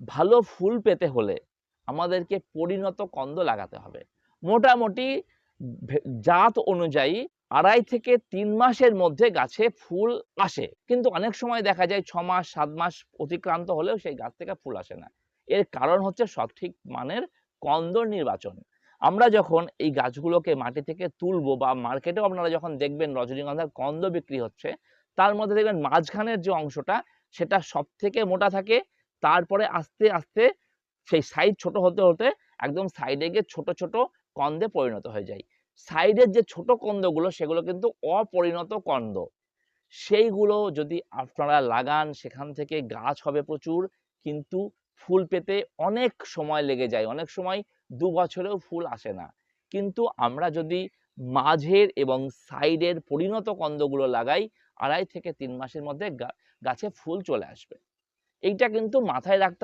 ভালো ফুল পেতে হলে আমাদেরকে পরিণত কন্দ লাগাতে হবে। মোটামুটি জাত অনুযায়ী ২.৫ থেকে ৩ মাসের মধ্যে গাছে ফুল আসে। কিন্তু অনেক সময় দেখা যায় ৬ মাস ৭ মাস অতিক্রান্ত হলেও সেই গাছ থেকে ফুল আসে না। এর কারণ হচ্ছে সঠিক মানের কন্দ নির্বাচন। আমরা যখন এই গাছগুলোকে মাটি থেকে তুলবো বা মার্কেটেও আপনারা যখন দেখবেন রজনীগন্ধার কন্দ বিক্রি হচ্ছে, তার মধ্যে দেখবেন মাঝখানের যে অংশটা সেটা সবথেকে মোটা থাকে। তারপরে আস্তে, আস্তে সেই সাইজ ছোট হতে, হতে একদম সাইডে গিয়ে ছোট, ছোট কন্দে পরিণত হয়ে যায়। সাইডের যে ছোট কন্দগুলো সেগুলো কিন্তু অপরিণত কন্দ। সেইগুলো যদি আপনারা লাগান সেখান থেকে গাছ হবে প্রচুর, কিন্তু ফুল পেতে অনেক সময় লেগে যায়। অনেক সময় ২ বছরেও ফুল আসে না। কিন্তু আমরা যদি মাঝের এবং সাইডের পরিণত কন্দগুলো লাগাই ২.৫ থেকে ৩ মাসের মধ্যে গাছে ফুল চলে আসবে। এইটা কিন্তু মাথায় রাখতে হবে।